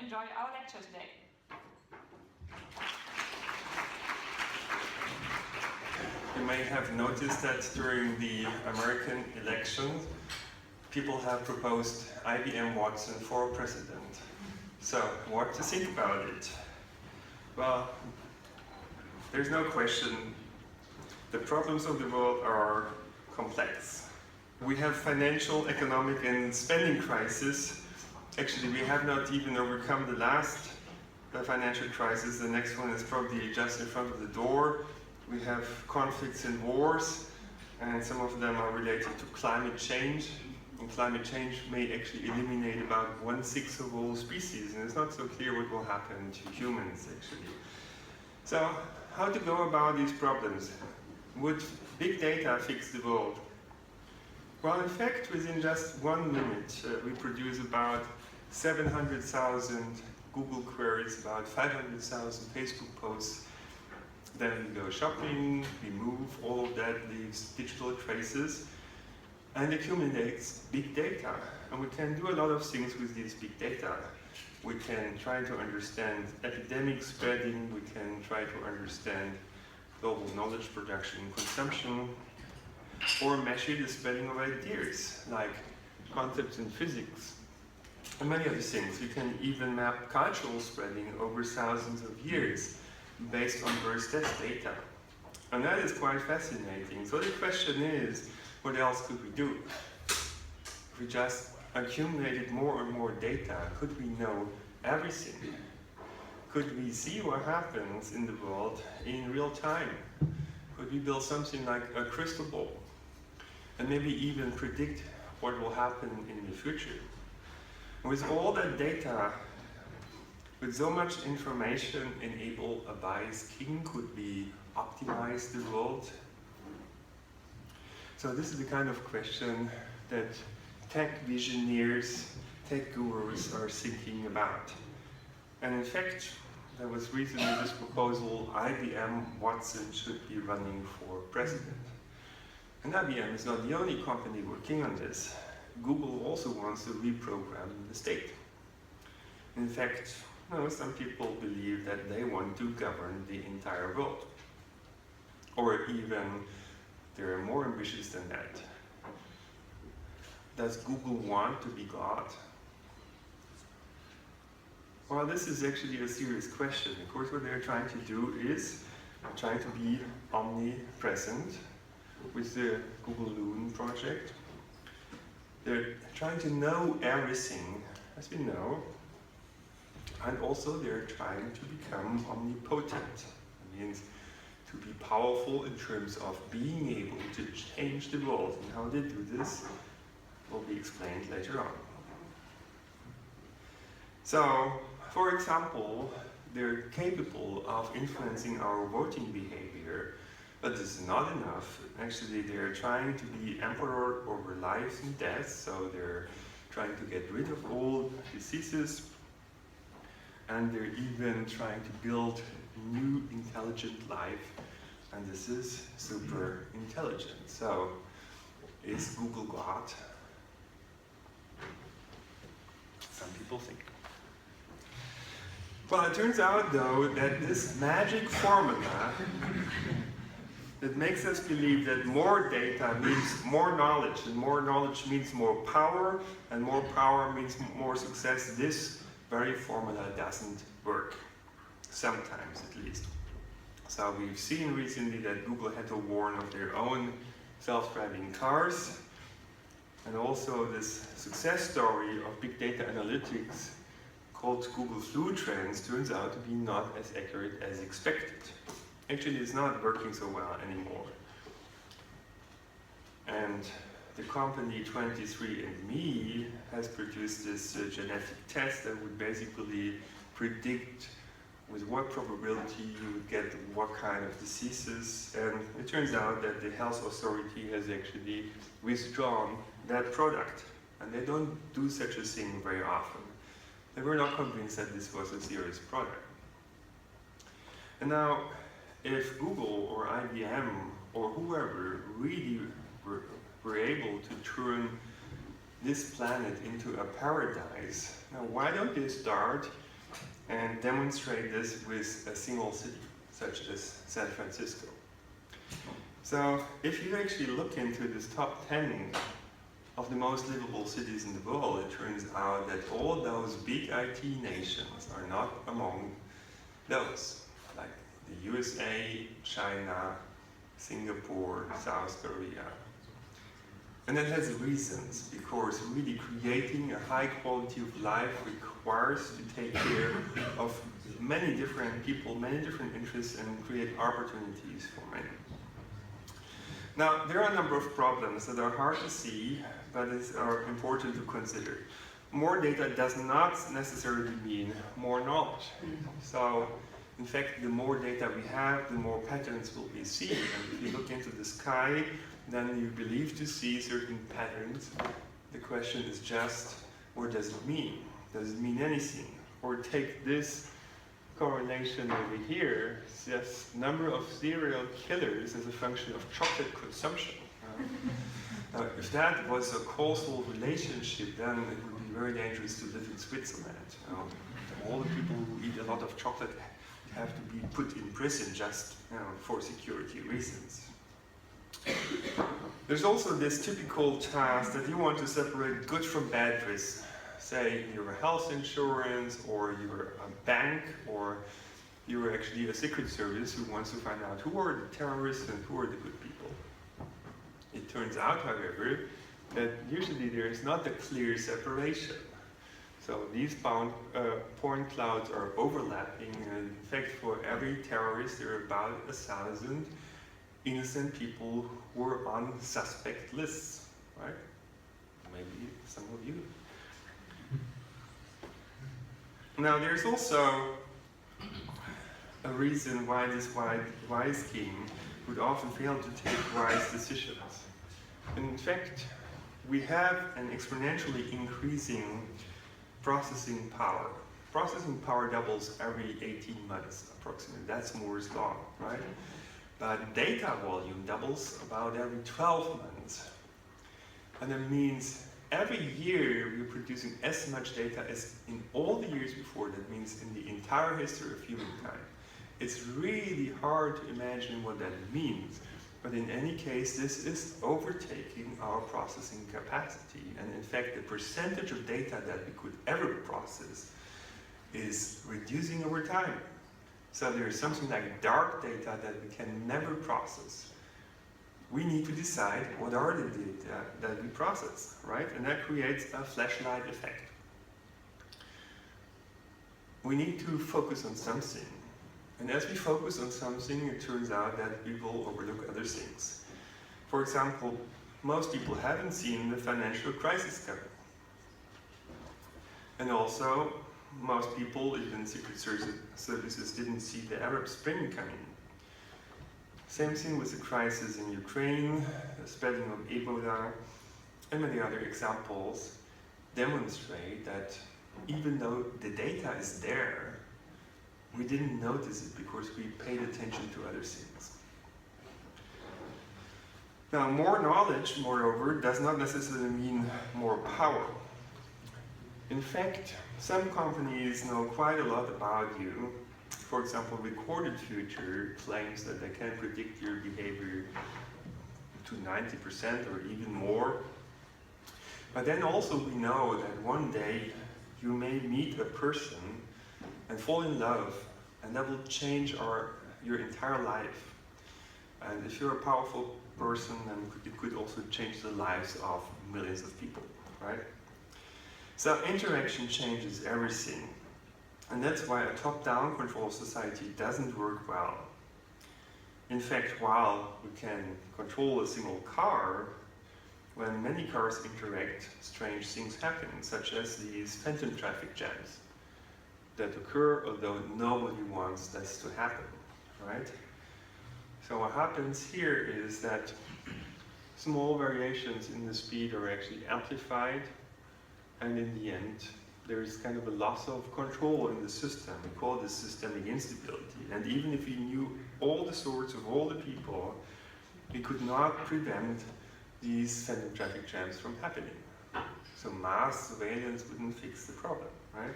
enjoy our lecture today. You may have noticed that during the American election, people have proposed IBM Watson for president. So, what to think about it? Well, there's no question, the problems of the world are complex. We have financial, economic, and spending crisis. Actually, we have not even overcome the last financial crisis. The next one is probably just in front of the door. We have conflicts and wars, and some of them are related to climate change. And climate change may actually eliminate about 1/6 of all species, and it's not so clear what will happen to humans, actually. So, how to go about these problems? Would big data fix the world? Well, in fact, within just 1 minute, we produce about 700,000 Google queries, about 500,000 Facebook posts. Then we go shopping, we move, all of that leaves digital traces and accumulates big data. And we can do a lot of things with this big data. We can try to understand epidemic spreading, we can try to understand global knowledge production and consumption, or measure the spreading of ideas, like concepts in physics, and many other things. We can even map cultural spreading over thousands of years based on birth death data. And that is quite fascinating. So the question is, what else could we do? If we just accumulated more and more data, could we know everything? Could we see what happens in the world in real time? Could we build something like a crystal ball? And maybe even predict what will happen in the future? And with all that data, with so much information, enable a biased king? Could we optimize the world? So this is the kind of question that tech visionaries, tech gurus are thinking about. And in fact, there was recently this proposal, IBM Watson should be running for president. And IBM is not the only company working on this. Google also wants to reprogram the state. In fact, some people believe that they want to govern the entire world. Or even, they're more ambitious than that. Does Google want to be God? Well, this is actually a serious question. Of course, what they're trying to do is trying to be omnipresent with the Google Loon project. They're trying to know everything, as we know, and also they're trying to become omnipotent. It means to be powerful in terms of being able to change the world. And how they do this will be explained later on. So, for example, they're capable of influencing our voting behavior, but this is not enough. Actually, they're trying to be emperor over life and death, so they're trying to get rid of all diseases, and they're even trying to build new intelligent life, and this is super intelligent. So, is Google God? Some people think. Well, it turns out, though, that this magic formula that makes us believe that more data means more knowledge, and more knowledge means more power, and more power means more success, this very formula doesn't work. Sometimes, at least. So we've seen recently that Google had to warn of their own self-driving cars, and also this success story of big data analytics called Google Flu Trends turns out to be not as accurate as expected. Actually, it's not working so well anymore. And the company 23andMe has produced this genetic test that would basically predict with what probability you would get what kind of diseases. And it turns out that the health authority has actually withdrawn that product. And they don't do such a thing very often. They were not convinced that this was a serious product. And now, if Google or IBM or whoever really were able to turn this planet into a paradise. Now, why don't they start and demonstrate this with a single city, such as San Francisco? So, if you actually look into this top 10 of the most livable cities in the world, it turns out that all those big IT nations are not among those, like the USA, China, Singapore, South Korea. And that has reasons, because really creating a high quality of life requires to take care of many different people, many different interests, and create opportunities for many. Now, there are a number of problems that are hard to see, but are important to consider. More data does not necessarily mean more knowledge. So, in fact, the more data we have, the more patterns will be seen. And if you look into the sky, then you believe to see certain patterns. The question is just, what does it mean? Does it mean anything? Or take this correlation over here, it's just number of serial killers as a function of chocolate consumption. If that was a causal relationship, then it would be very dangerous to live in Switzerland. All the people who eat a lot of chocolate have to be put in prison just for security reasons. There's also this typical task that you want to separate good from bad risk. Say you're a health insurance, or you're a bank, or you're actually a secret service who wants to find out who are the terrorists and who are the good people. It turns out, however, that usually there is not a clear separation. So these point clouds are overlapping, and in fact for every terrorist there are about 1,000 innocent people who are on suspect lists, right? Maybe some of you. Now there's also a reason why this wise king would often fail to take wise decisions. In fact, we have an exponentially increasing processing power. Processing power doubles every 18 months approximately. That's Moore's law, right? But data volume doubles about every 12 months. And that means every year we're producing as much data as in all the years before. That means in the entire history of humankind. It's really hard to imagine what that means. But in any case, this is overtaking our processing capacity. And in fact, the percentage of data that we could ever process is reducing over time. So there's something like dark data that we can never process. We need to decide what are the data that we process, right? And that creates a flashlight effect. We need to focus on something. And as we focus on something, it turns out that we will overlook other things. For example, most people haven't seen the financial crisis coming. And also, most people, even secret services, didn't see the Arab Spring coming. Same thing with the crisis in Ukraine, the spreading of Ebola, and many other examples demonstrate that even though the data is there, we didn't notice it because we paid attention to other things. Now, more knowledge, moreover, does not necessarily mean more power. In fact, some companies know quite a lot about you. For example, Recorded Future claims that they can predict your behavior to 90% or even more. But then also we know that one day you may meet a person and fall in love, and that will change your entire life. And if you're a powerful person, then it could also change the lives of millions of people, right? So interaction changes everything. And that's why a top-down control society doesn't work well. In fact, while we can control a single car, when many cars interact, strange things happen, such as these phantom traffic jams that occur, although nobody wants this to happen, right? So what happens here is that small variations in the speed are actually amplified, and in the end, there is kind of a loss of control in the system. We call this systemic instability. And even if we knew all the sorts of all the people, we could not prevent these phantom traffic jams from happening. So mass surveillance wouldn't fix the problem, right?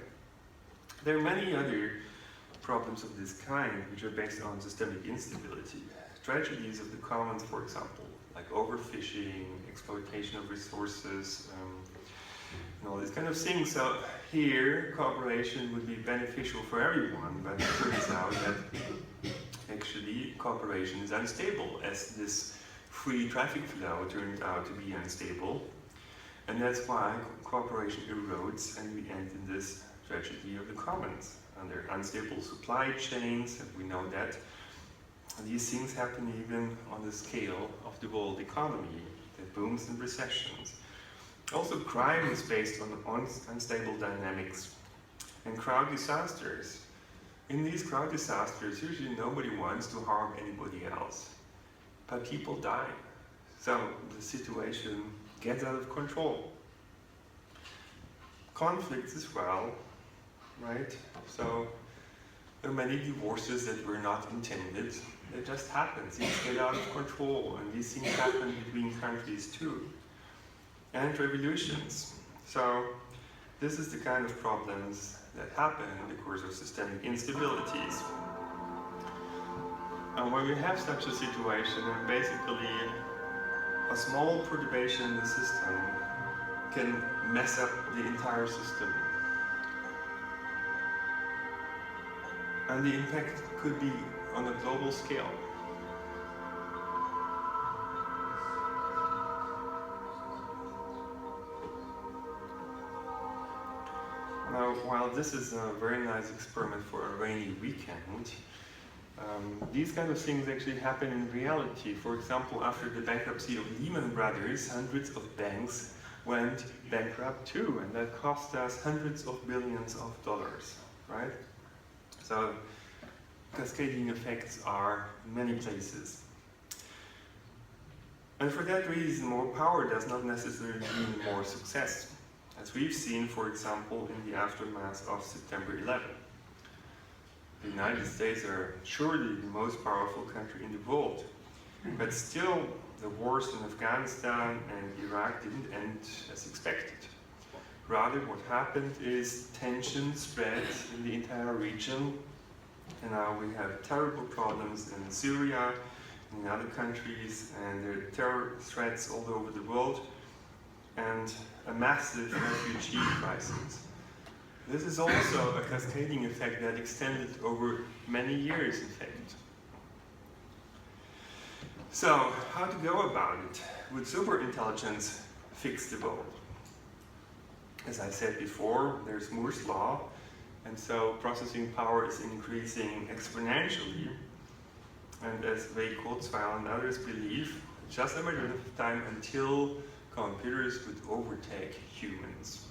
There are many other problems of this kind which are based on systemic instability. Tragedies of the commons, for example, like overfishing, exploitation of resources, and all these kind of things. So here, cooperation would be beneficial for everyone, but it turns out that actually cooperation is unstable, as this free traffic flow turned out to be unstable. And that's why cooperation erodes and we end in this tragedy of the commons. Under unstable supply chains, and we know that these things happen even on the scale of the world economy, that booms and recessions. Also, crime is based on unstable dynamics and crowd disasters. In these crowd disasters, usually nobody wants to harm anybody else, but people die. So the situation gets out of control. Conflicts as well, right? So there are many divorces that were not intended. It just happens. Things get out of control, and these things happen between countries too. And revolutions. So this is the kind of problems that happen in the course of systemic instabilities. And when we have such a situation, then basically a small perturbation in the system can mess up the entire system. And the impact could be on a global scale. Now, while this is a very nice experiment for a rainy weekend, these kind of things actually happen in reality. For example, after the bankruptcy of Lehman Brothers, hundreds of banks went bankrupt too, and that cost us hundreds of billions of dollars, right? So, cascading effects are in many places. And for that reason, more power does not necessarily mean more success, as we've seen, for example, in the aftermath of September 11. The United States are surely the most powerful country in the world, but still, the wars in Afghanistan and Iraq didn't end as expected. Rather, what happened is tension spread in the entire region, and now we have terrible problems in Syria, in other countries, and there are terror threats all over the world, and a massive refugee crisis. This is also a cascading effect that extended over many years, in fact. So, how to go about it? Would superintelligence fix the world? As I said before, there's Moore's law, and so processing power is increasing exponentially. And as Ray Kurzweil and others believe, it's just a matter of time until computers would overtake humans.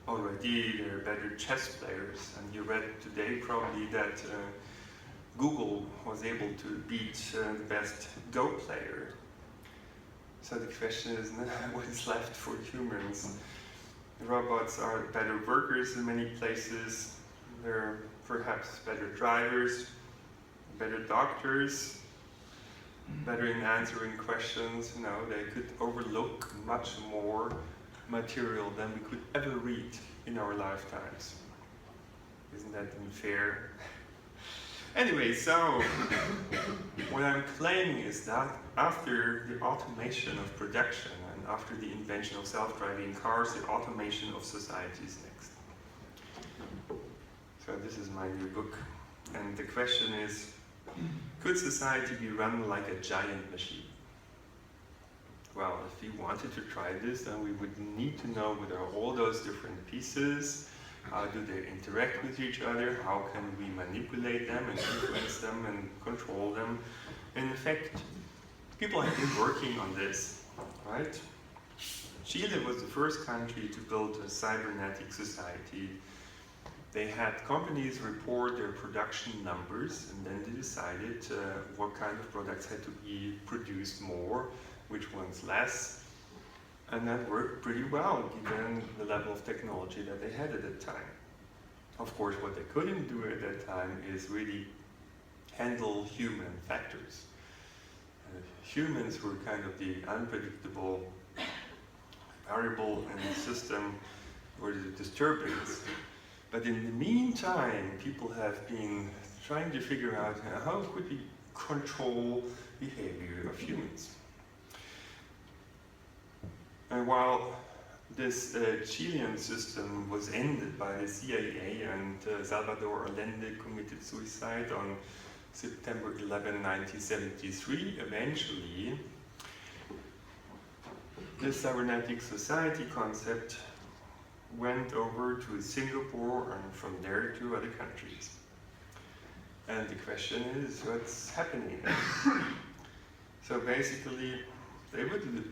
Already there are better chess players, and you read today probably that Google was able to beat the best Go player. So the question is, what is left for humans? Robots are better workers in many places. They're perhaps better drivers, better doctors, better in answering questions. You know, they could overlook much more material than we could ever read in our lifetimes. Isn't that unfair? Anyway, so what I'm claiming is that after the automation of production and after the invention of self-driving cars, the automation of society is next. So this is my new book. And the question is, could society be run like a giant machine? Well, if we wanted to try this, then we would need to know what are all those different pieces. How do they interact with each other? How can we manipulate them and influence them and control them? And in fact, people have been working on this, right? Chile was the first country to build a cybernetic society. They had companies report their production numbers, and then they decided what kind of products had to be produced more, which ones less. And that worked pretty well, given the level of technology that they had at that time. Of course, what they couldn't do at that time is really handle human factors. Humans were kind of the unpredictable variable in the system or the disturbance. But in the meantime, people have been trying to figure out how could we control behavior of humans. And while this Chilean system was ended by the CIA and Salvador Allende committed suicide on September 11, 1973, eventually the cybernetic society concept went over to Singapore and from there to other countries. And the question is, what's happening? So basically, they would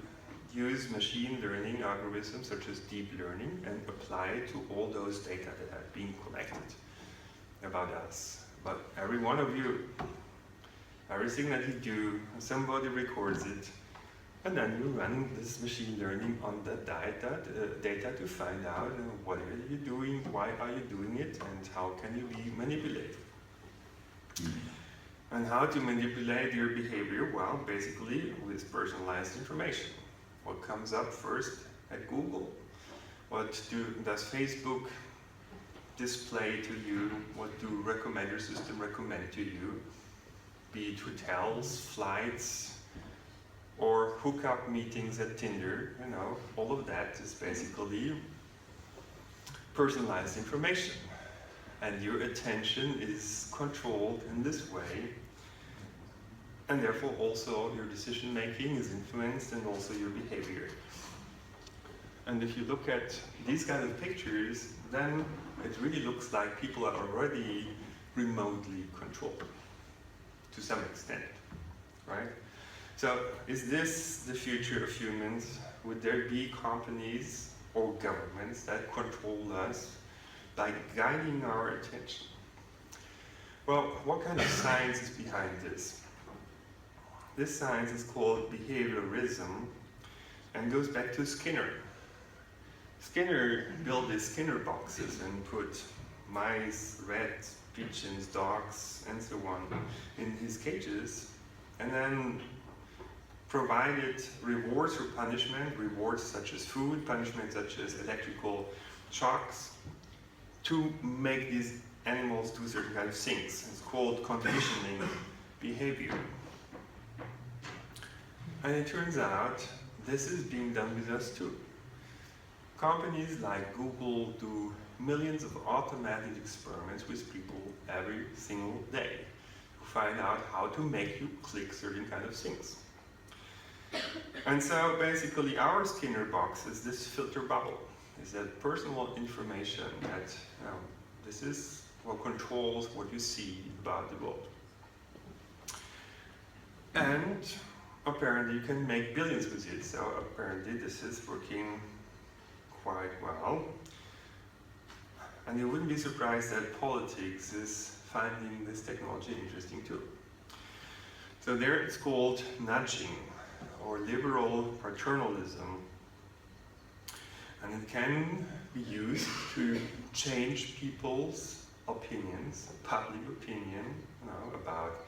use machine learning algorithms such as deep learning and apply it to all those data that have been collected about us. But every one of you, everything that you do, somebody records it, and then you run this machine learning on that data to find out what are you doing, why are you doing it, and how can you be manipulated. And how to manipulate your behavior? Well, basically with personalized information. What comes up first at Google? What does Facebook display to you? What do recommender system recommend to you? Be it hotels, flights, or hookup meetings at Tinder, you know, all of that is basically personalized information. And your attention is controlled in this way, and therefore also your decision making is influenced and also your behavior. And if you look at these kind of pictures, then it really looks like people are already remotely controlled to some extent, right? So is this the future of humans? Would there be companies or governments that control us by guiding our attention? Well, what kind of science is behind this? This science is called behaviorism and goes back to Skinner. Skinner built these Skinner boxes and put mice, rats, pigeons, dogs, and so on in his cages, and then provided rewards for punishment, rewards such as food, punishment such as electrical shocks, to make these animals do certain kind of things. It's called conditioning behavior. And it turns out this is being done with us too. Companies like Google do millions of automated experiments with people every single day to find out how to make you click certain kind of things. And so basically our Skinner box is this filter bubble, is that personal information that this is what controls what you see about the world. And apparently you can make billions with it, so apparently this is working quite well. And you wouldn't be surprised that politics is finding this technology interesting too. So there it's called nudging, or liberal paternalism. And it can be used to change people's opinions, public opinion, about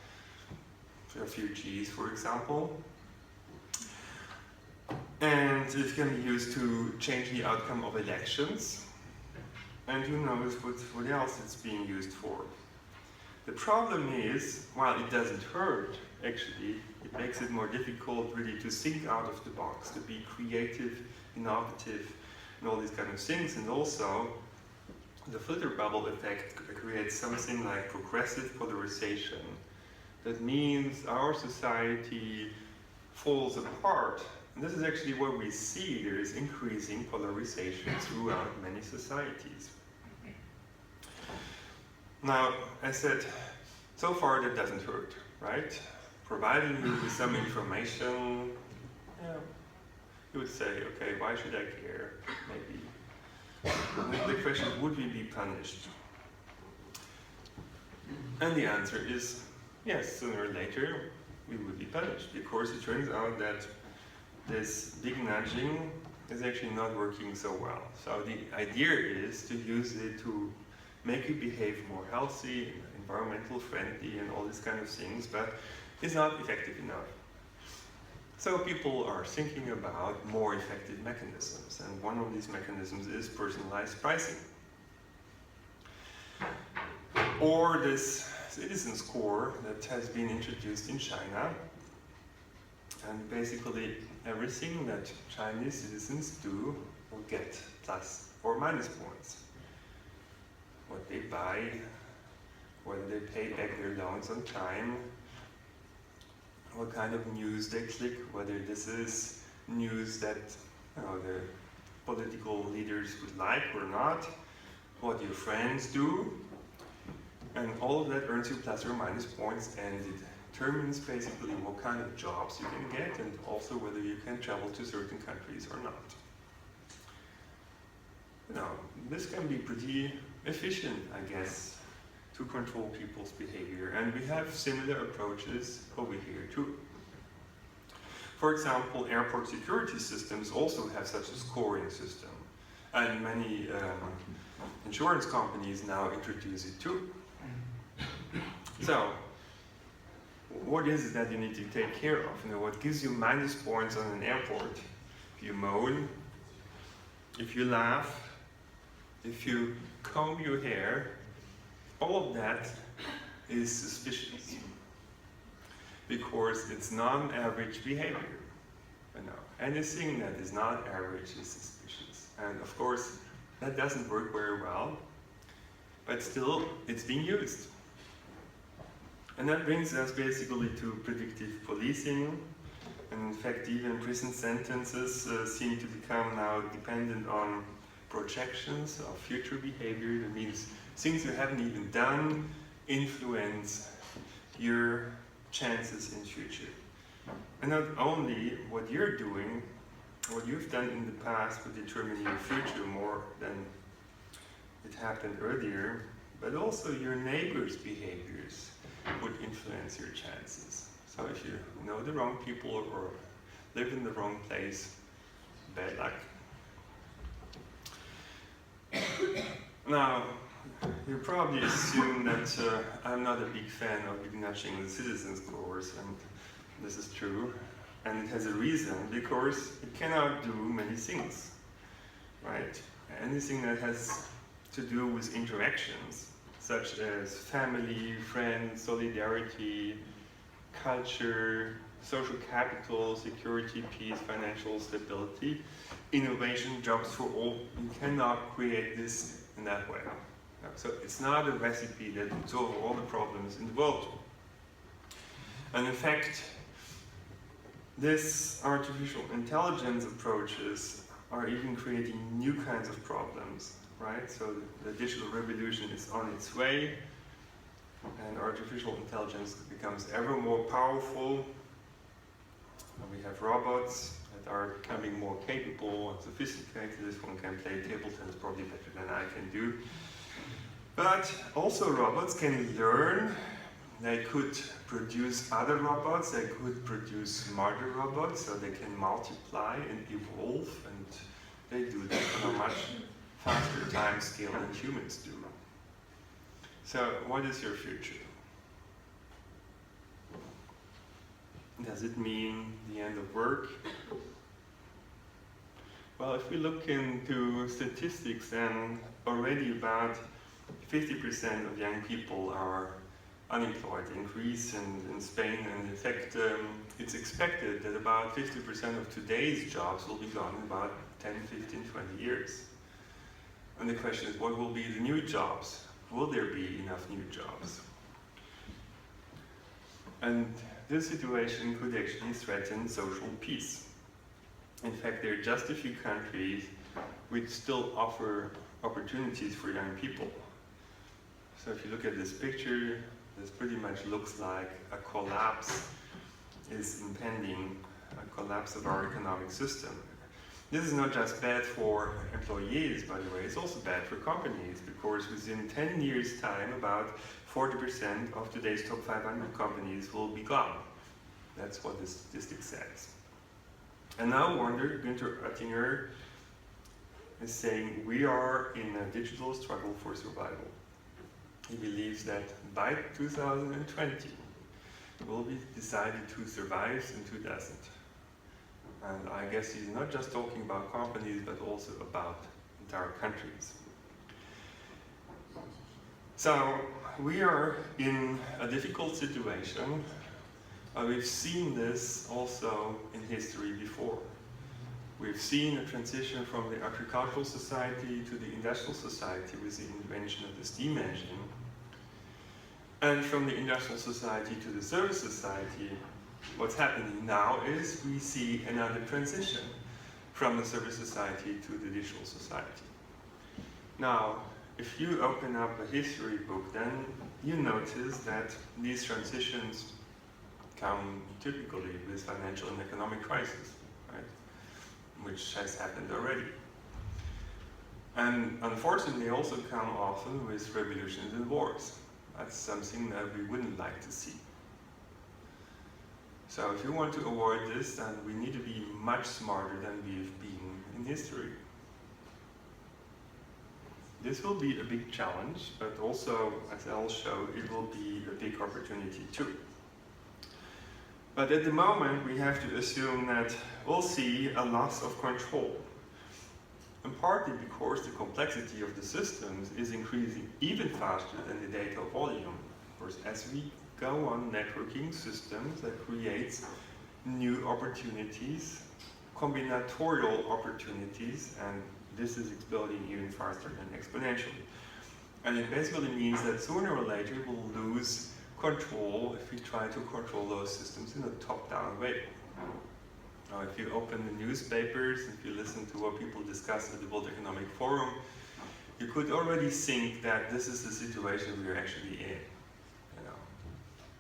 refugees, for example. And it can be used to change the outcome of elections. And who knows what else it's being used for. The problem is, while it doesn't hurt, actually, it makes it more difficult really to think out of the box, to be creative, innovative, and all these kind of things. And also, the filter bubble effect creates something like progressive polarization. That means our society falls apart. And this is actually what we see. There is increasing polarization throughout many societies. Now, I said, so far that doesn't hurt, right? Providing you with some information, you would say, okay, why should I care? Maybe. The question, would we be punished? And the answer is, yes, sooner or later we would be punished, because it turns out that this big nudging is actually not working so well. So the idea is to use it to make you behave more healthy, environmental friendly, and all these kind of things, but it's not effective enough. So people are thinking about more effective mechanisms, and one of these mechanisms is personalized pricing. Or this citizen score that has been introduced in China, and basically everything that Chinese citizens do will get plus or minus points. What they buy, whether they pay back their loans on time, what kind of news they click, whether this is news that the political leaders would like or not, what your friends do, and all of that earns you plus or minus points, and it determines basically what kind of jobs you can get, and also whether you can travel to certain countries or not. This can be pretty efficient, I guess, to control people's behavior, and we have similar approaches over here too. For example, airport security systems also have such a scoring system, and many insurance companies now introduce it too. So, what is it that you need to take care of? What gives you minus points on an airport? If you moan, if you laugh, if you comb your hair, all of that is suspicious, because it's non-average behavior. Anything that is not average is suspicious. And of course, that doesn't work very well, but still, it's being used. And that brings us basically to predictive policing. And in fact, even prison sentences seem to become now dependent on projections of future behavior. That means things you haven't even done influence your chances in future. And not only what you're doing, what you've done in the past would determine your future more than it happened earlier, but also your neighbors' behaviors would influence your chances. So if you know the wrong people or live in the wrong place, bad luck. Now, you probably assume that I'm not a big fan of nudging the citizen scores, and this is true. And it has a reason, because it cannot do many things, right? Anything that has to do with interactions, such as family, friends, solidarity, culture, social capital, security, peace, financial stability, innovation, jobs for all. You cannot create this in that way. So it's not a recipe that would solve all the problems in the world. And in fact, this artificial intelligence approaches are even creating new kinds of problems, right? So the digital revolution is on its way, and artificial intelligence becomes ever more powerful. And we have robots that are becoming more capable and sophisticated. This one can play table tennis probably better than I can do. But also robots can learn. They could produce other robots, they could produce smarter robots, so they can multiply and evolve, and they do that on a much faster time scale than humans do. So, what is your future? Does it mean the end of work? Well, if we look into statistics, then already about 50% of young people are unemployed in Greece and in Spain, and in fact it's expected that about 50% of today's jobs will be gone in about 10, 15, 20 years. And the question is, what will be the new jobs? Will there be enough new jobs? And this situation could actually threaten social peace. In fact, there are just a few countries which still offer opportunities for young people. So if you look at this picture, this pretty much looks like a collapse is impending, a collapse of our economic system. This is not just bad for employees, by the way, it's also bad for companies, because within 10 years' time, about 40% of today's top 500 companies will be gone. That's what the statistic says. And now Günther Oettinger is saying we are in a digital struggle for survival. He believes that by 2020, will be decided who survives and who doesn't. And I guess he's not just talking about companies, but also about entire countries. So we are in a difficult situation. We've seen this also in history before. We've seen a transition from the agricultural society to the industrial society with the invention of the steam engine. And from the industrial society to the service society, what's happening now is we see another transition from the service society to the digital society. Now, if you open up a history book, then you notice that these transitions come typically with financial and economic crisis, right? Which has happened already. And unfortunately, they also come often with revolutions and wars. That's something that we wouldn't like to see. So if you want to avoid this, then we need to be much smarter than we've been in history. This will be a big challenge, but also, as I'll show, it will be a big opportunity too. But at the moment, we have to assume that we'll see a loss of control. And partly because the complexity of the systems is increasing even faster than the data volume. Of course, as we go on networking systems, that creates new opportunities, combinatorial opportunities, and this is exploding even faster and exponentially. And it basically means that sooner or later we'll lose control if we try to control those systems in a top-down way. Now, if you open the newspapers, if you listen to what people discuss at the World Economic Forum, you could already think that this is the situation we're actually in.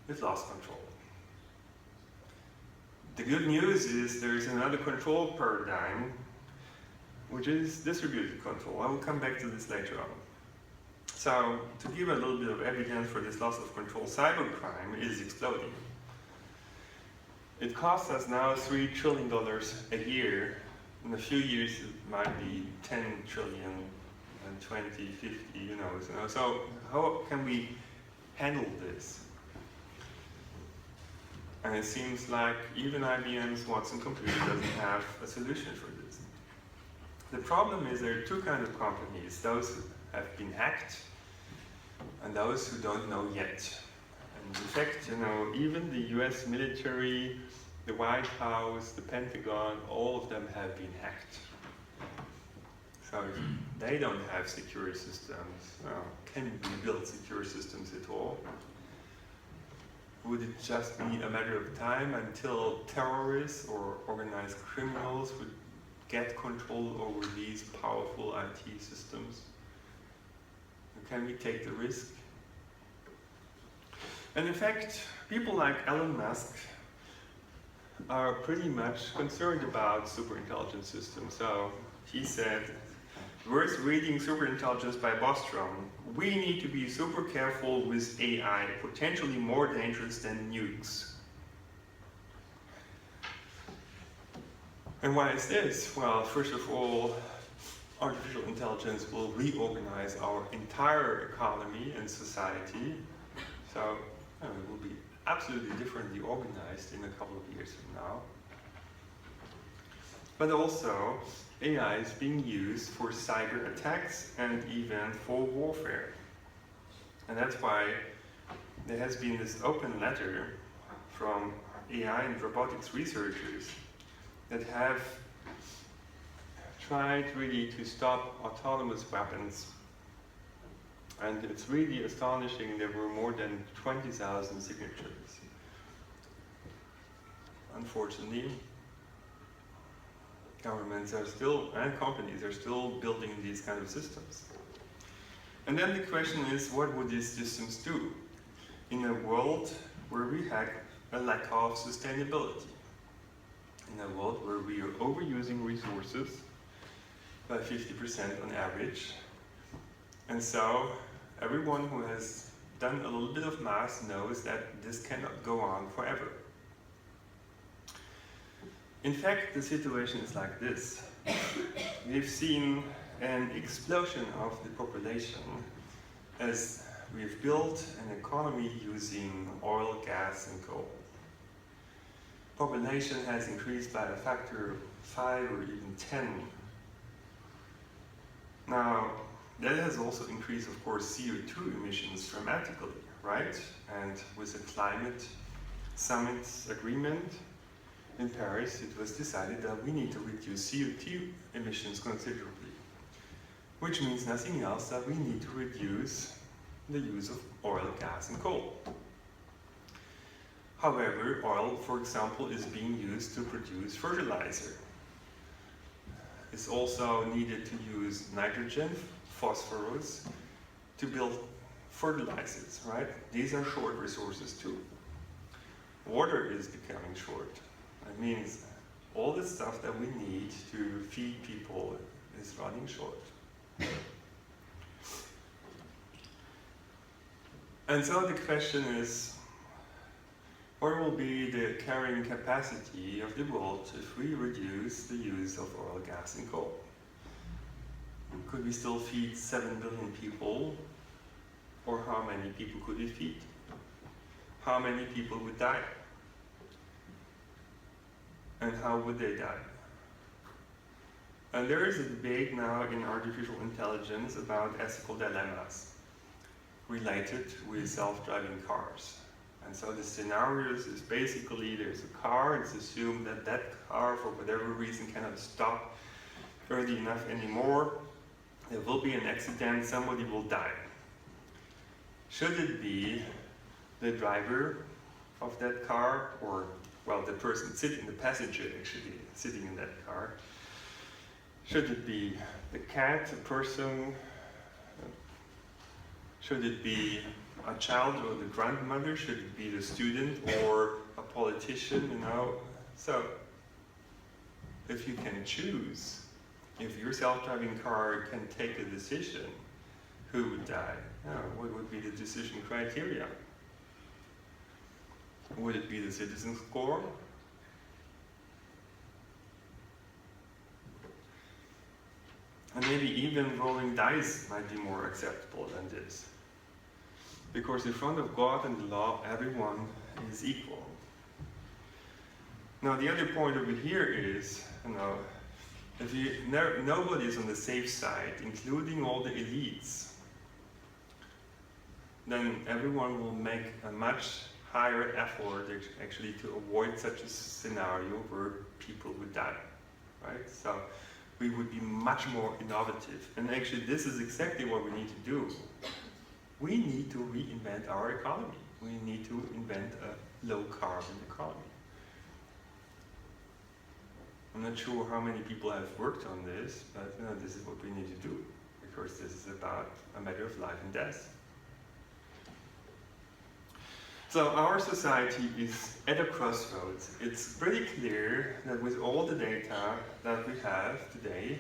We've lost control. The good news is there is another control paradigm, which is distributed control. I will come back to this later on. So, to give a little bit of evidence for this loss of control, cybercrime is exploding. It costs us now $3 trillion a year. In a few years, it might be 10 trillion, and 20, 50, you know. So how can we handle this? And it seems like even IBM's Watson computer doesn't have a solution for this. The problem is there are two kinds of companies, those who have been hacked and those who don't know yet. And in fact, even the US military, the White House, the Pentagon, all of them have been hacked. So if they don't have secure systems, can we build secure systems at all? Would it just be a matter of time until terrorists or organized criminals would get control over these powerful IT systems? Can we take the risk? And in fact, people like Elon Musk are pretty much concerned about superintelligence systems. So he said, worth reading Superintelligence by Bostrom. We need to be super careful with AI, potentially more dangerous than nukes. And why is this? Well, first of all, artificial intelligence will reorganize our entire economy and society. So it will be absolutely differently organized in a couple of years from now. But also, AI is being used for cyber attacks and even for warfare. And that's why there has been this open letter from AI and robotics researchers that have tried really to stop autonomous weapons. And it's really astonishing, there were more than 20,000 signatures. Unfortunately, governments are still, and companies are still building these kind of systems. And then the question is, what would these systems do in a world where we have a lack of sustainability? In a world where we are overusing resources by 50% on average. And so everyone who has done a little bit of math knows that this cannot go on forever. In fact, the situation is like this. We've seen an explosion of the population as we've built an economy using oil, gas, and coal. population has increased by a factor of 5 or even 10. Now, that has also increased, of course, CO2 emissions dramatically, right? And with the climate summit agreement in Paris, it was decided that we need to reduce CO2 emissions considerably, which means nothing else that we need to reduce the use of oil, gas, and coal. However, oil, for example, is being used to produce fertilizer. It's also needed to use nitrogen, phosphorus, to build fertilizers, right? These are short resources too. Water is becoming short. That means all the stuff that we need to feed people is running short. And so the question is, what will be the carrying capacity of the world if we reduce the use of oil, gas, and coal? Could we still feed 7 billion people? Or how many people could we feed? How many people would die? And how would they die? And there is a debate now in artificial intelligence about ethical dilemmas related with self-driving cars. And so the scenarios is basically there's a car, it's assumed that that car for whatever reason cannot stop early enough anymore. There will be an accident, somebody will die. Should it be the driver of that car, or, well, the person sitting, the passenger actually sitting in that car? Should it be the cat, a person? Should it be a child or the grandmother? Should it be the student or a politician, you know? So, if you can choose, if your self-driving car can take a decision, who would die? What would be the decision criteria? Would it be the citizen score? And maybe even rolling dice might be more acceptable than this. Because in front of God and the law, everyone is equal. Now the other point over here is, if nobody is on the safe side, including all the elites, then everyone will make a much higher effort actually to avoid such a scenario where people would die, right? So we would be much more innovative. And actually this is exactly what we need to do. We need to reinvent our economy. We need to invent a low-carbon economy. I'm not sure how many people have worked on this, but this is what we need to do, because this is about a matter of life and death. So our society is at a crossroads. It's pretty clear that with all the data that we have today,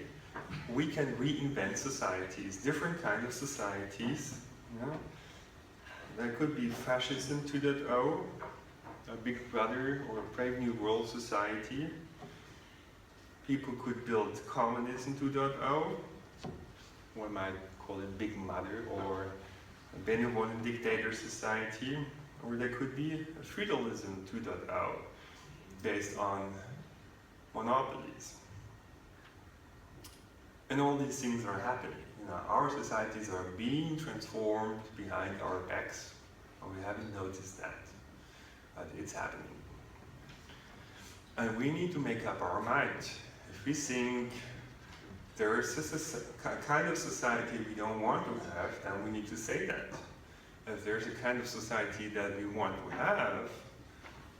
we can reinvent societies, different kinds of societies. There could be fascism 2.0, a Big Brother or a Brave New World society. People could build communism 2.0, one might call it Big Mother, or a benevolent dictator society, or there could be a feudalism 2.0 based on monopolies. And all these things are happening. Our societies are being transformed behind our backs, and we haven't noticed that, but it's happening. And we need to make up our mind. If we think there is a kind of society we don't want to have, then we need to say that. If there's a kind of society that we want to have,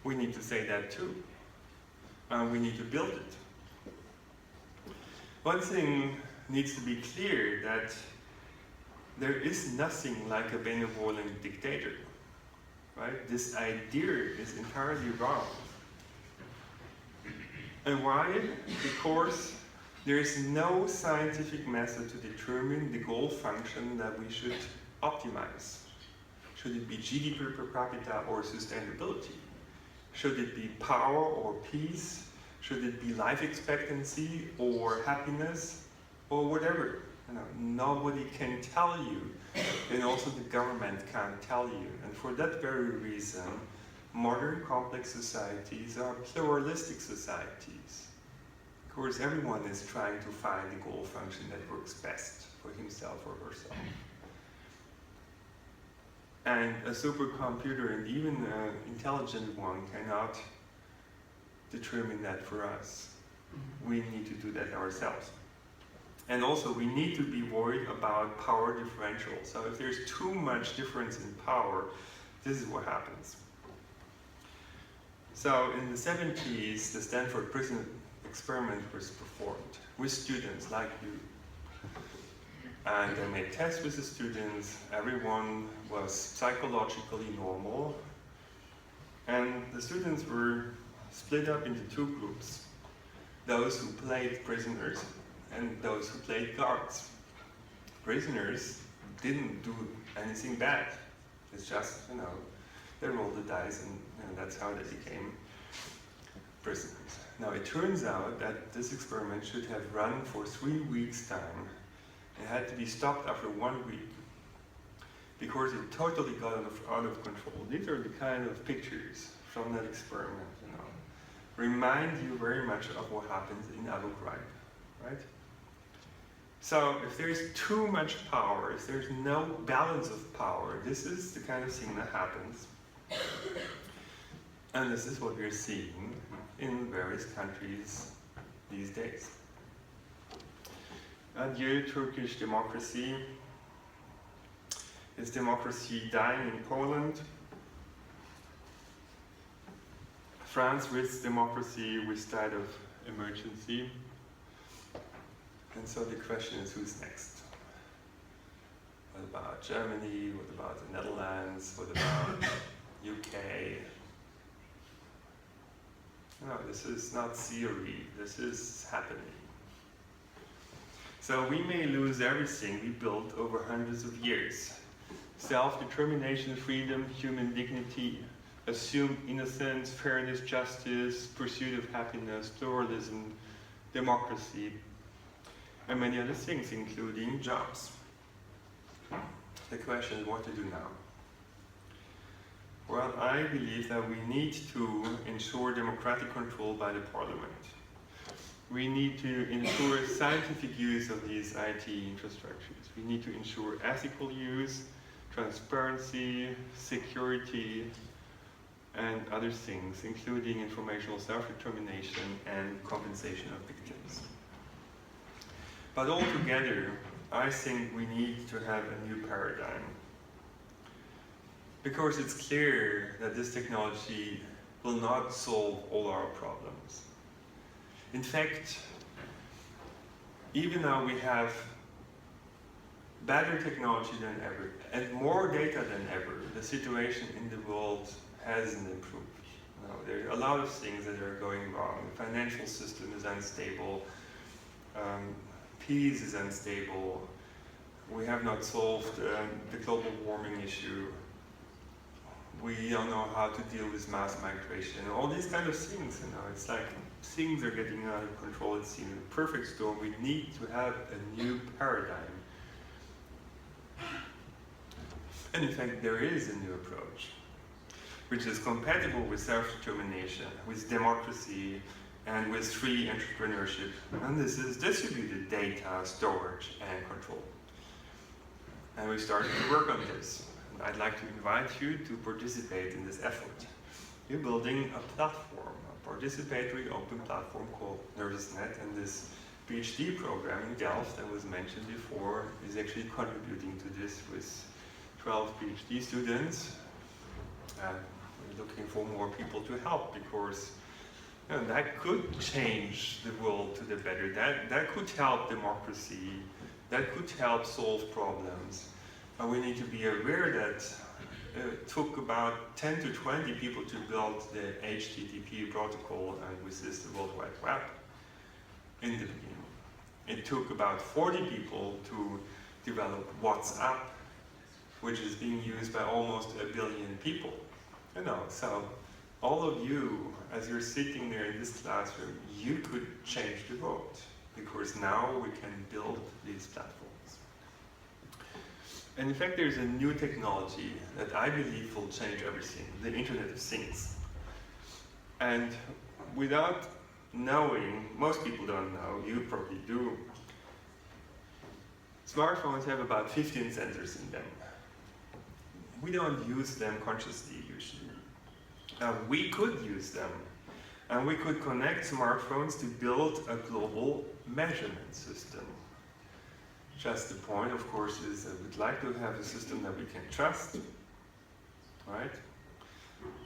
we need to say that too. And we need to build it. One thing needs to be clear, that there is nothing like a benevolent dictator, right? This idea is entirely wrong. And why? Because there is no scientific method to determine the goal function that we should optimize. Should it be GDP per capita or sustainability? Should it be power or peace? Should it be life expectancy or happiness or whatever? Nobody can tell you, and also the government can't tell you. And for that very reason, modern complex societies are pluralistic societies. Of course, everyone is trying to find the goal function that works best for himself or herself. And a supercomputer, and even an intelligent one, cannot determine that for us. We need to do that ourselves. And also, we need to be worried about power differential. So if there's too much difference in power, this is what happens. So in the 70s, the Stanford prison experiment was performed with students like you. And they made tests with the students. Everyone was psychologically normal. And the students were split up into two groups. Those who played prisoners and those who played guards. Prisoners didn't do anything bad. It's just, they rolled the dice and that's how they became prisoners. Now it turns out that this experiment should have run for 3 weeks' time. It had to be stopped after 1 week because it totally got out of control. These are the kind of pictures from that experiment, remind you very much of what happens in Abu Ghraib, right? So if there's too much power, if there's no balance of power, this is the kind of thing that happens. And this is what we're seeing in various countries these days. Adieu, Turkish democracy. Is democracy dying in Poland? France risks democracy with state of emergency. And so the question is, who's next? What about Germany? What about the Netherlands? What about UK? No, this is not theory. This is happening. So we may lose everything we built over hundreds of years. Self-determination, freedom, human dignity, assumed innocence, fairness, justice, pursuit of happiness, pluralism, democracy, and many other things, including jobs. The question is what to do now. Well, I believe that we need to ensure democratic control by the parliament. We need to ensure scientific use of these IT infrastructures. We need to ensure ethical use, transparency, security, and other things, including informational self-determination and compensation of victims. But altogether, I think we need to have a new paradigm. Because it's clear that this technology will not solve all our problems. In fact, even now we have better technology than ever and more data than ever. The situation in the world hasn't improved. There are a lot of things that are going wrong. The financial system is unstable. Peace is unstable. We have not solved the global warming issue. We don't know how to deal with mass migration. All these kind of things, it's like things are getting out of control. It's in a perfect storm. We need to have a new paradigm. And in fact, there is a new approach, which is compatible with self-determination, with democracy, and with free entrepreneurship. And this is distributed data, storage, and control. And we started to work on this. And I'd like to invite you to participate in this effort. We're building a platform, a participatory open platform called NervousNet, and this PhD program in Delft that was mentioned before is actually contributing to this with 12 PhD students. We're looking for more people to help because that could change the world to the better. That could help democracy. That could help solve problems. And we need to be aware that it took about 10 to 20 people to build the HTTP protocol, and with this the World Wide Web in the beginning. It took about 40 people to develop WhatsApp, which is being used by almost 1 billion people. So all of you, as you're sitting there in this classroom, you could change the world, because now we can build these platforms. And in fact, there's a new technology that I believe will change everything, the Internet of Things. And without knowing, most people don't know, you probably do, smartphones have about 15 sensors in them. We don't use them consciously usually. We could use them, and we could connect smartphones to build a global measurement system. Just the point, of course, is that we'd like to have a system that we can trust, right?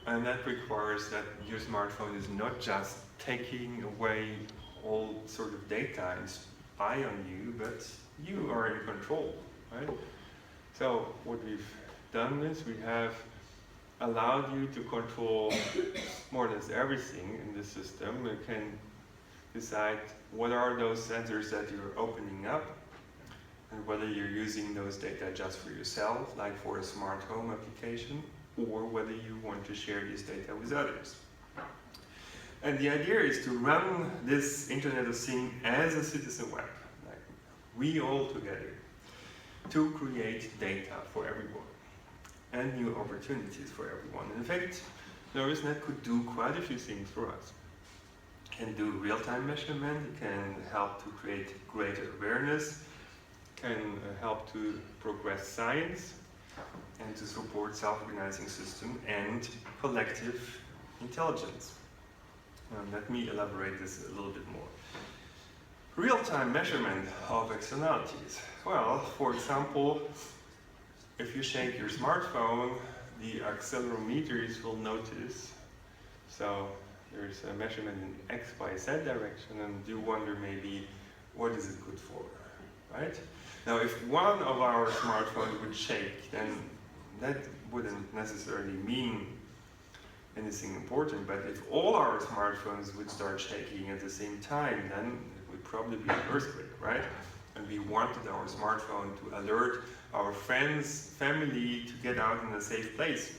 And that requires that your smartphone is not just taking away all sort of data and spy on you, but you are in control, right? So what we've done is we have allowed you to control more or less everything in the system. You can decide what are those sensors that you're opening up, and whether you're using those data just for yourself, like for a smart home application, or whether you want to share this data with others. And the idea is to run this Internet of Things as a citizen web, like we all together, to create data for everyone and new opportunities for everyone. In fact, NeuroSnet could do quite a few things for us. It can do real-time measurement, it can help to create greater awareness, can help to progress science, and to support self-organizing system and collective intelligence. Let me elaborate this a little bit more. Real-time measurement of externalities. Well, for example, if you shake your smartphone, the accelerometers will notice. So there's a measurement in X, Y, Z direction, and you wonder maybe, what is it good for, right? Now, if one of our smartphones would shake, then that wouldn't necessarily mean anything important, but if all our smartphones would start shaking at the same time, then it would probably be an earthquake, right? And we wanted our smartphone to alert our friends, family to get out in a safe place.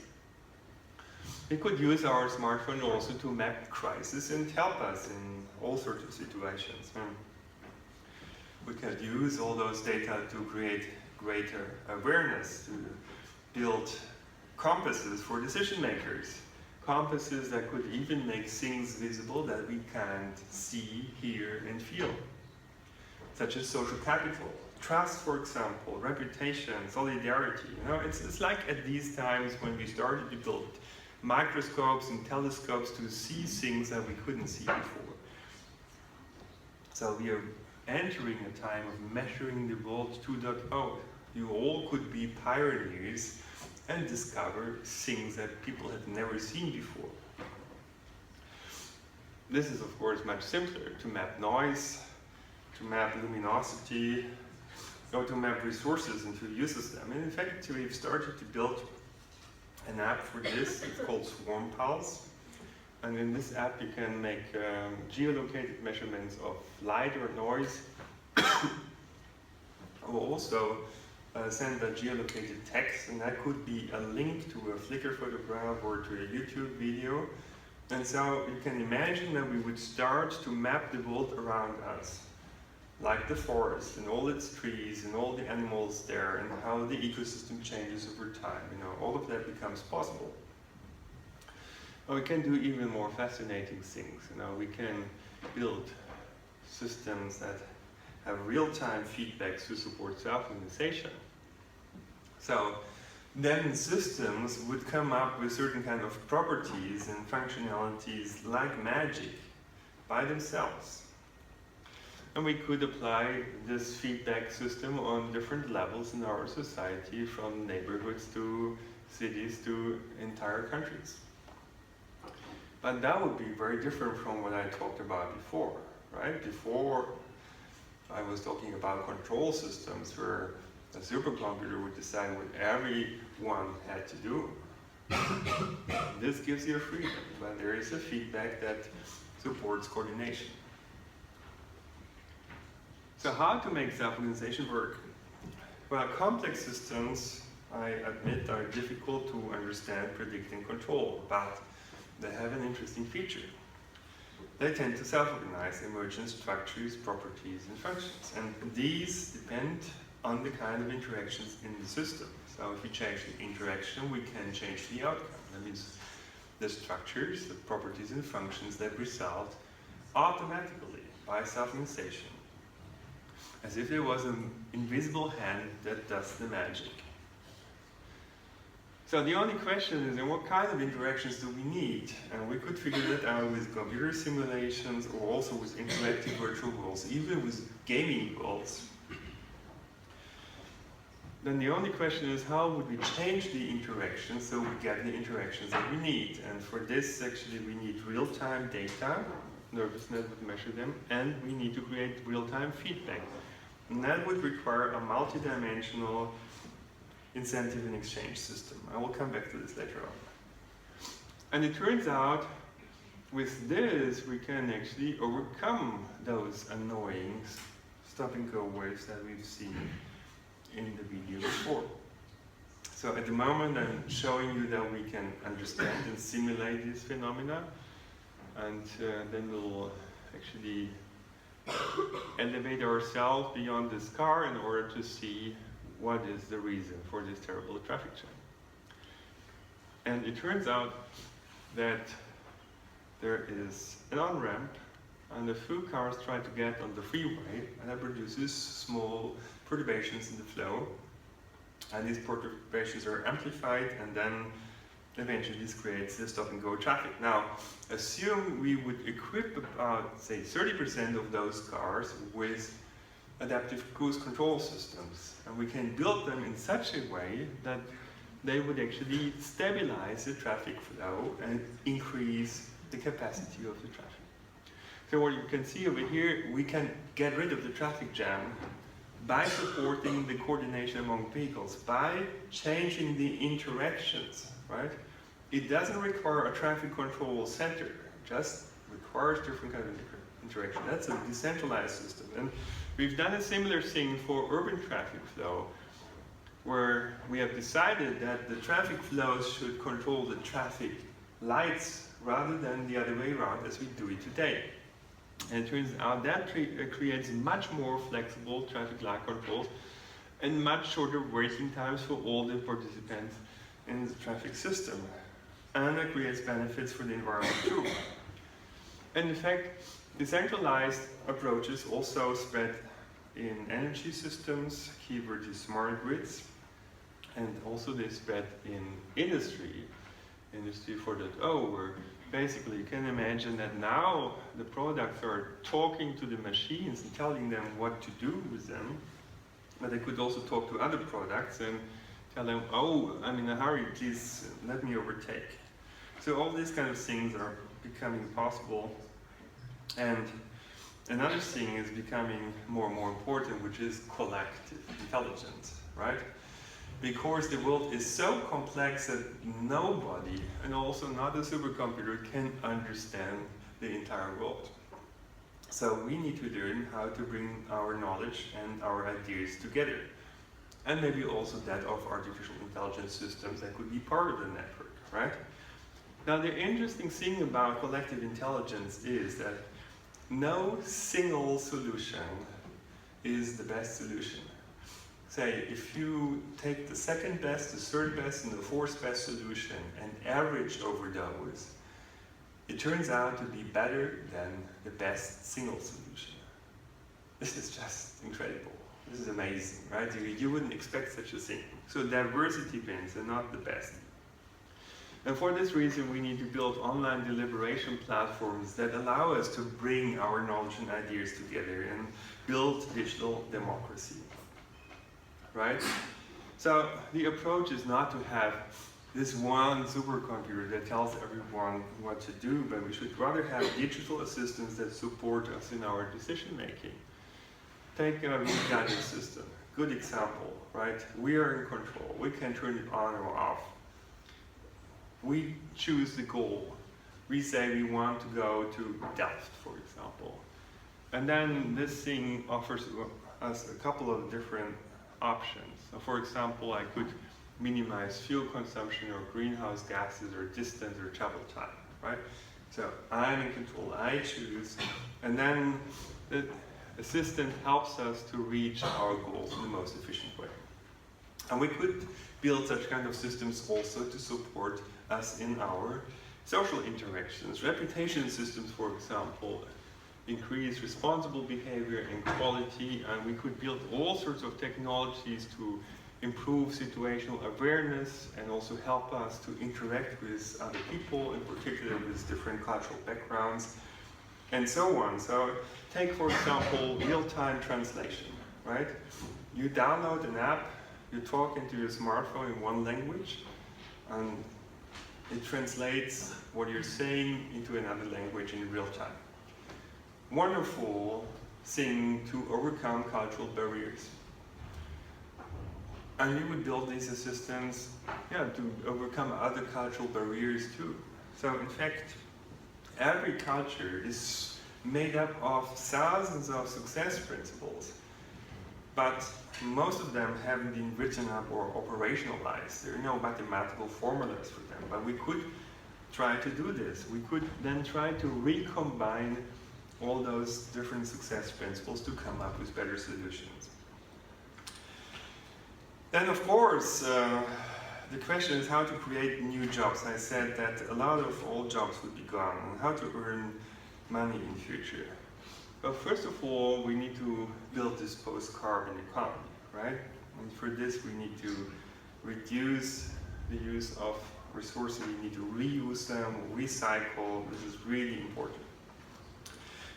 We could use our smartphone also to map crisis and help us in all sorts of situations. We could use all those data to create greater awareness, to build compasses for decision makers. Compasses that could even make things visible that we can't see, hear, and feel, such as social capital, trust, for example, reputation, solidarity. You know, it's like at these times when we started to build microscopes and telescopes to see things that we couldn't see before. So we are entering a time of measuring the world 2.0. You all could be pioneers and discover things that people had never seen before. This is, of course, much simpler to map noise, to map luminosity, or to map resources and who uses them. And in fact, we've started to build an app for this. It's called Swarm Pulse. And in this app, you can make geolocated measurements of light or noise. Or also send a geolocated text, and that could be a link to a Flickr photograph or to a YouTube video. And so you can imagine that we would start to map the world around us, like the forest and all its trees and all the animals there and how the ecosystem changes over time. You know, all of that becomes possible. Or we can do even more fascinating things. You know, we can build systems that have real-time feedbacks to support self-organization. So then systems would come up with certain kind of properties and functionalities like magic by themselves. And we could apply this feedback system on different levels in our society, from neighborhoods to cities to entire countries. But that would be very different from what I talked about before, right? Before, I was talking about control systems where a supercomputer would decide what everyone had to do. This gives you freedom, but there is a feedback that supports coordination. So how to make self-organization work? Well, complex systems, I admit, are difficult to understand, predict, and control, but they have an interesting feature. They tend to self-organize emergent structures, properties, and functions. And these depend on the kind of interactions in the system. So if we change the interaction, we can change the outcome. That means the structures, the properties and functions that result automatically by self-initiation, as if there was an invisible hand that does the magic. So the only question is, what kind of interactions do we need? And we could figure that out with computer simulations, or also with interactive virtual worlds, even with gaming worlds. Then the only question is, how would we change the interactions so we get the interactions that we need? And for this, actually, we need real-time data, nervousness would measure them, and we need to create real-time feedback. And that would require a multi-dimensional incentive and exchange system. I will come back to this later on. And it turns out, with this, we can actually overcome those annoying stop-and-go waves that we've seen in the video before. So at the moment, I'm showing you that we can understand and simulate these phenomena, and then we'll actually elevate ourselves beyond this car in order to see what is the reason for this terrible traffic jam. And it turns out that there is an on-ramp, and a few cars try to get on the freeway, and that produces small perturbations in the flow. And these perturbations are amplified, and then eventually this creates the stop-and-go traffic. Now, assume we would equip about, say, 30% of those cars with adaptive cruise control systems. And we can build them in such a way that they would actually stabilize the traffic flow and increase the capacity of the traffic. So what you can see over here, we can get rid of the traffic jam by supporting the coordination among vehicles, by changing the interactions, right? It doesn't require a traffic control center, it just requires different kind of interaction. That's a decentralized system. And we've done a similar thing for urban traffic flow, where we have decided that the traffic flows should control the traffic lights rather than the other way around as we do it today. And it turns out that creates much more flexible traffic light controls and much shorter waiting times for all the participants in the traffic system. And it creates benefits for the environment too. And in fact, decentralized approaches also spread in energy systems, keyword is smart grids, and also they spread in industry, Industry 4.0, where basically you can imagine that now the products are talking to the machines and telling them what to do with them, but they could also talk to other products and tell them, oh, I'm in a hurry, please let me overtake. So all these kind of things are becoming possible. And another thing is becoming more and more important, which is collective intelligence, right? Because the world is so complex that nobody, and also not a supercomputer, can understand the entire world. So we need to learn how to bring our knowledge and our ideas together. And maybe also that of artificial intelligence systems that could be part of the network, right? Now the interesting thing about collective intelligence is that no single solution is the best solution. Say, if you take the second best, the third best, and the fourth best solution and average over those, it turns out to be better than the best single solution. This is just incredible. This is amazing, right? You wouldn't expect such a thing. So diversity wins and not the best. And for this reason, we need to build online deliberation platforms that allow us to bring our knowledge and ideas together and build digital democracy. Right? So the approach is not to have this one supercomputer that tells everyone what to do, but we should rather have digital assistants that support us in our decision making. Take a guidance system. Good example, right? We are in control. We can turn it on or off. We choose the goal. We say we want to go to Delft, for example. And then this thing offers us a couple of different options. So for example, I could minimize fuel consumption or greenhouse gases or distance or travel time, right? So I'm in control, I choose, and then assistant helps us to reach our goals in the most efficient way. And we could build such kind of systems also to support us in our social interactions. Reputation systems, for example, increase responsible behavior and quality, and we could build all sorts of technologies to improve situational awareness and also help us to interact with other people, in particular with different cultural backgrounds, and so on. So take, for example, real-time translation, right? You download an app, you talk into your smartphone in one language, and it translates what you're saying into another language in real time. Wonderful thing to overcome cultural barriers. And we would build these assistants to overcome other cultural barriers too. So in fact, every culture is made up of thousands of success principles, but most of them haven't been written up or operationalized. There are no mathematical formulas for them, but we could try to do this. We could then try to recombine all those different success principles to come up with better solutions. Then, of course, the question is how to create new jobs. I said that a lot of old jobs would be gone, and how to earn money in the future. Well, first of all, we need to build this post-carbon economy, right? And for this, we need to reduce the use of resources. We need to reuse them, recycle. This is really important.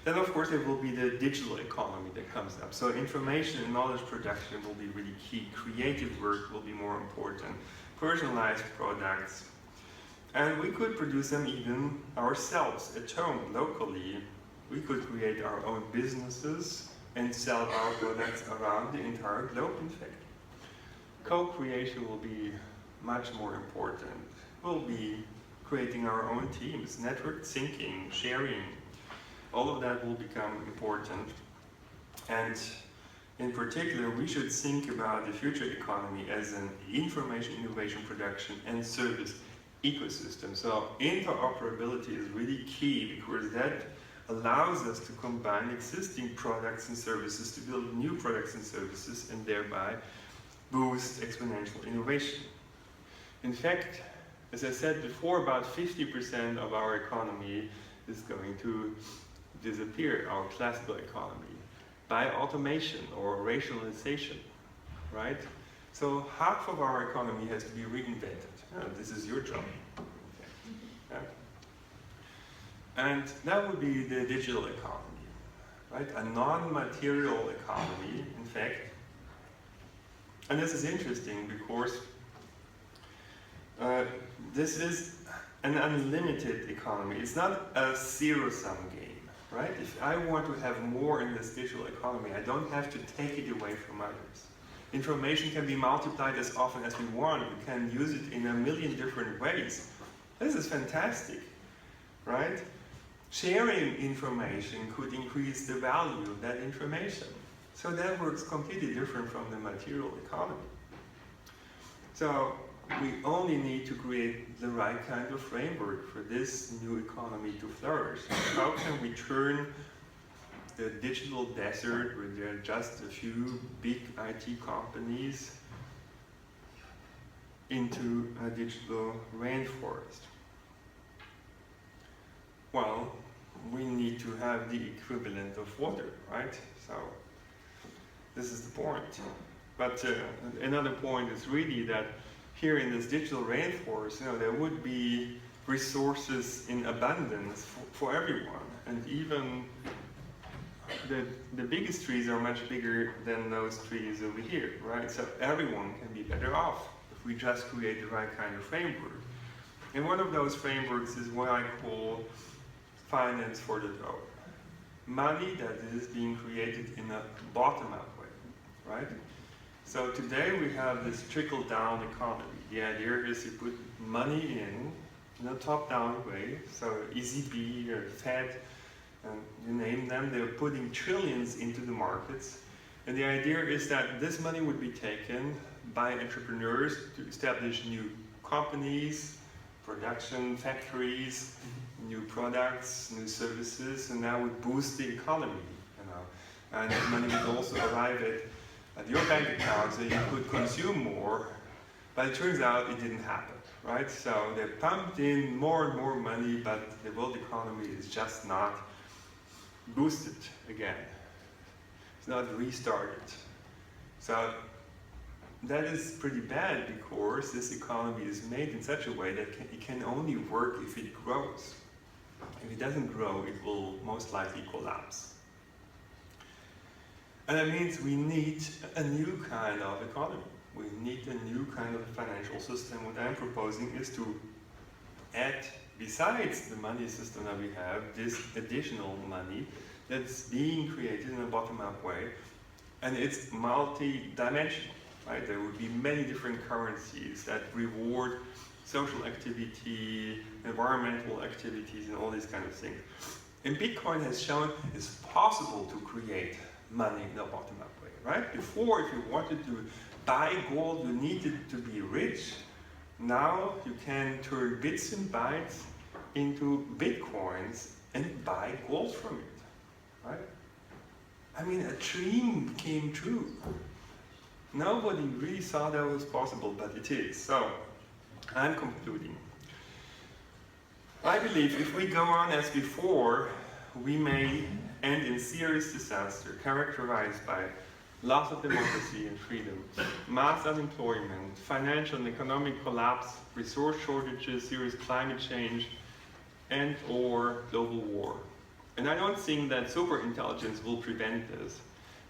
Then, of course, there will be the digital economy that comes up. So information and knowledge production will be really key. Creative work will be more important. Personalized products. And we could produce them even ourselves at home, locally. We could create our own businesses and sell our products around the entire globe, in fact. Co-creation will be much more important. We'll be creating our own teams, network thinking, sharing. All of that will become important. And in particular, we should think about the future economy as an information, innovation, production, and service ecosystem. So interoperability is really key because that allows us to combine existing products and services to build new products and services and thereby boost exponential innovation. In fact, as I said before, about 50% of our economy is going to disappear, our classical economy, by automation or rationalization, right? So half of our economy has to be reinvented. This is your job. Yeah. And that would be the digital economy, right? A non-material economy, in fact. And this is interesting because this is an unlimited economy. It's not a zero-sum game, right? If I want to have more in this digital economy, I don't have to take it away from others. Information can be multiplied as often as we want. We can use it in a million different ways. This is fantastic, right? Sharing information could increase the value of that information. So that works completely different from the material economy. So we only need to create the right kind of framework for this new economy to flourish. How can we turn the digital desert where there are just a few big IT companies into a digital rainforest? Well, we need to have the equivalent of water, right? So this is the point. But another point is really that here in this digital rainforest, there would be resources in abundance for everyone. And even the biggest trees are much bigger than those trees over here, right? So everyone can be better off if we just create the right kind of framework. And one of those frameworks is what I call finance for the dough. Money that is being created in a bottom-up way, right? So today we have this trickle-down economy. The idea is you put money in a top-down way, so ECB or Fed, and you name them, they're putting trillions into the markets. And the idea is that this money would be taken by entrepreneurs to establish new companies, production factories, new products, new services, and that would boost the economy. and that money would also arrive at your bank account so you could consume more, but it turns out it didn't happen, right? So they pumped in more and more money, but the world economy is just not boosted again. It's not restarted. So that is pretty bad because this economy is made in such a way that it can only work if it grows. If it doesn't grow, it will most likely collapse. And that means we need a new kind of economy. We need a new kind of financial system. What I'm proposing is to add, besides the money system that we have, this additional money that's being created in a bottom-up way, and it's multi-dimensional, right? There would be many different currencies that reward social activity, environmental activities, and all these kind of things. And Bitcoin has shown it's possible to create money in a bottom-up way, right? Before, if you wanted to buy gold, you needed to be rich. Now you can turn bits and bytes into Bitcoins and buy gold from it, right? I mean, a dream came true. Nobody really thought that was possible, but it is. So, I'm concluding. I believe if we go on as before, we may end in serious disaster characterized by loss of democracy and freedom, mass unemployment, financial and economic collapse, resource shortages, serious climate change, and or global war. And I don't think that superintelligence will prevent this,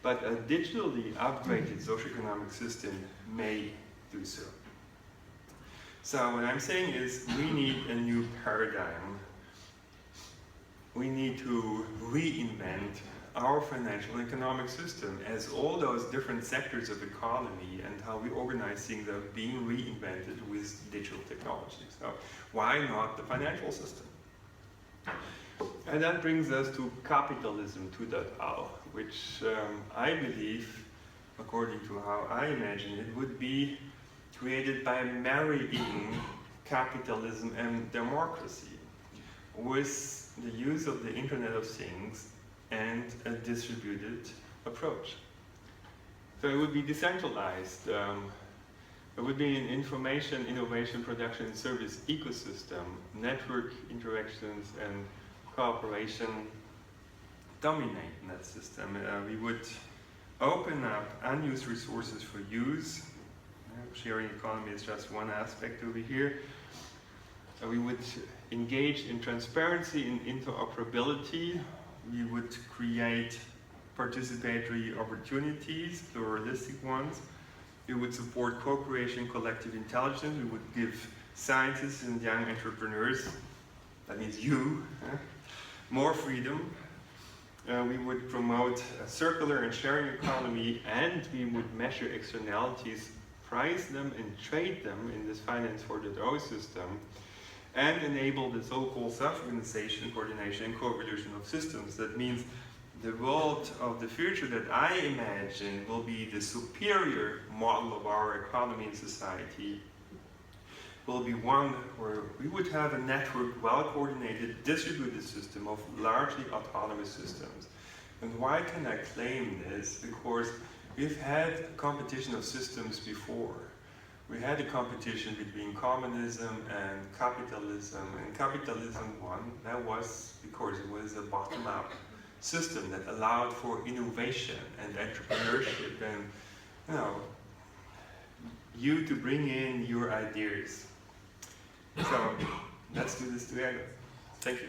but a digitally upgraded socioeconomic system may do so. So what I'm saying is we need a new paradigm. We need to reinvent our financial and economic system as all those different sectors of economy and how we organize things are being reinvented with digital technology. So why not the financial system? And that brings us to capitalism 2.0, which I believe, according to how I imagine it, would be created by marrying capitalism and democracy with the use of the Internet of Things and a distributed approach. So it would be decentralized. It would be an information, innovation, production, and service ecosystem. Network interactions and cooperation dominate in that system. We would open up unused resources for use. Sharing economy is just one aspect over here. We would engage in transparency and interoperability. We would create participatory opportunities, pluralistic ones. We would support co-creation, collective intelligence. We would give scientists and young entrepreneurs, that means you, more freedom. We would promote a circular and sharing economy, and we would measure externalities, price them and trade them in this Finance 4.0 system, and enable the so-called self-organization, coordination, and co-evolution of systems. That means the world of the future that I imagine will be the superior model of our economy and society, will be one where we would have a networked, well-coordinated, distributed system of largely autonomous systems. And why can I claim this? Because we've had a competition of systems before. We had a competition between communism and capitalism won. That was because it was a bottom-up system that allowed for innovation and entrepreneurship and you to bring in your ideas. So let's do this together. Thank you.